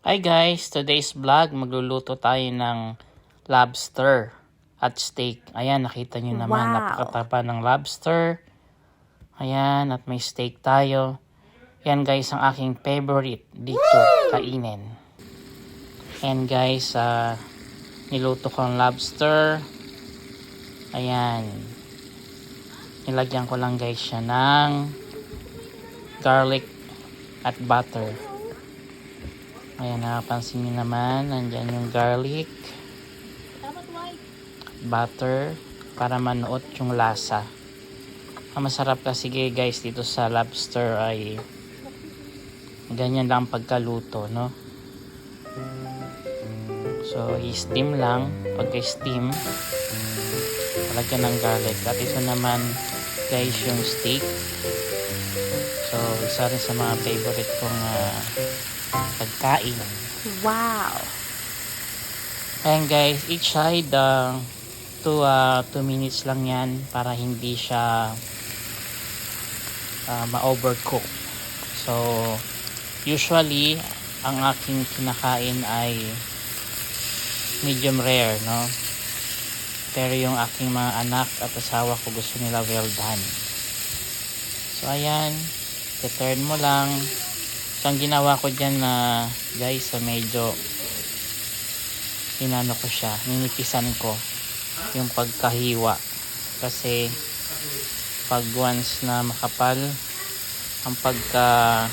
Hi guys, today's vlog magluluto tayo ng lobster at steak. Ayan, nakita nyo naman, napakataba ng lobster. Ayan, at may steak tayo. Yan guys, ang aking favorite dito kainin. And guys, niluto ko ang lobster. Ayan, nilagyan ko lang guys siya ng garlic at butter. Ayan, nakapansin nyo naman, nandyan yung garlic, butter, para manuot yung lasa. Ang masarap kasi guys dito sa lobster ay ganyan lang pagkaluto, no? So, i-steam lang. Pagka-steam, lagyan ng garlic. At ito naman guys yung steak. So, isa rin sa mga favorite kong pagkain. Wow! Ayan guys, each side 2 minutes lang yan para hindi siya ma-overcook. So, usually ang aking kinakain ay medium rare, no? Pero yung aking mga anak at asawa ko gusto nila well done. So, ayan, i-turn mo lang. So, ang ginawa ko dyan guys, medyo inano ko siya, ninipisan ko yung pagkahiwa. Kasi, pag once na makapal, ang pagkahiwa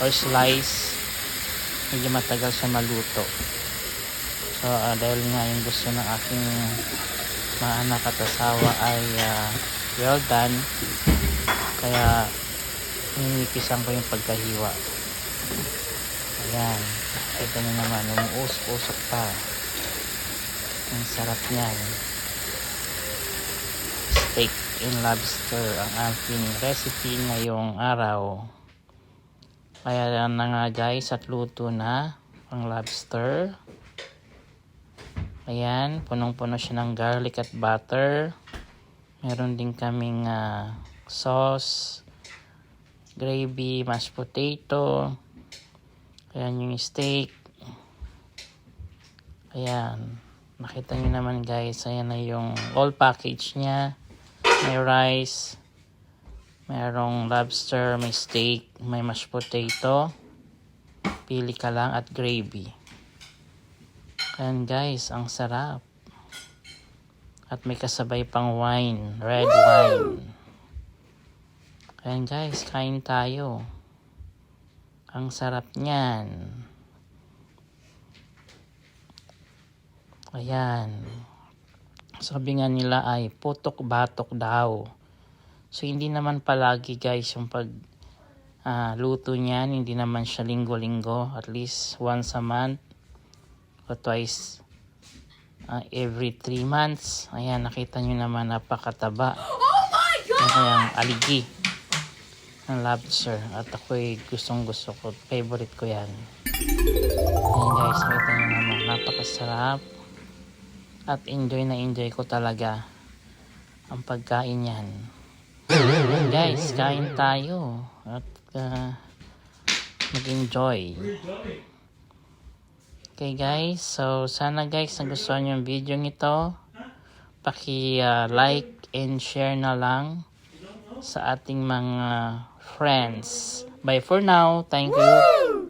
or slice, medyo matagal siya maluto. So, dahil nga yung gusto ng aking mga anak at asawa ay well done, kaya ninipisan ko yung pagkahiwa. Ayan, ito na naman, umuusok-usok pa. Ang sarap niyan. Steak and lobster ang aking recipe ngayong araw. Kaya na nga guys, at luto na ang lobster. Ayan, punong-puno siya ng garlic at butter. Meron din kaming sauce, gravy, mashed potato. Ayan yung steak. Ayan, nakita nyo naman guys, ayan na yung all package niya. May rice, mayroong lobster, may steak, may mashed potato, pili ka lang, at gravy. Ayan guys, ang sarap. At may kasabay pang wine, red wine. Ayan guys, kain tayo. Ang sarap niyan. Ayan. Sabi nga nila ay putok-batok daw. So, hindi naman palagi guys yung pag luto niyan. Hindi naman siya linggo-linggo. At least once a month or twice every 3 months. Ayan, nakita nyo naman, napakataba. Oh my God! Kayang aligi ng lobster. At ako'y gustong-gusto ko. Favorite ko yan. Ayan guys, nakita nyo naman, napakasarap. At enjoy na enjoy ko talaga ang pagkain yan. Ayan guys, kain tayo. At mag-enjoy. Okay guys, so sana guys nagustuhan yung video nito. Paki-like and share na lang sa ating mga friends. Bye for now. Thank you.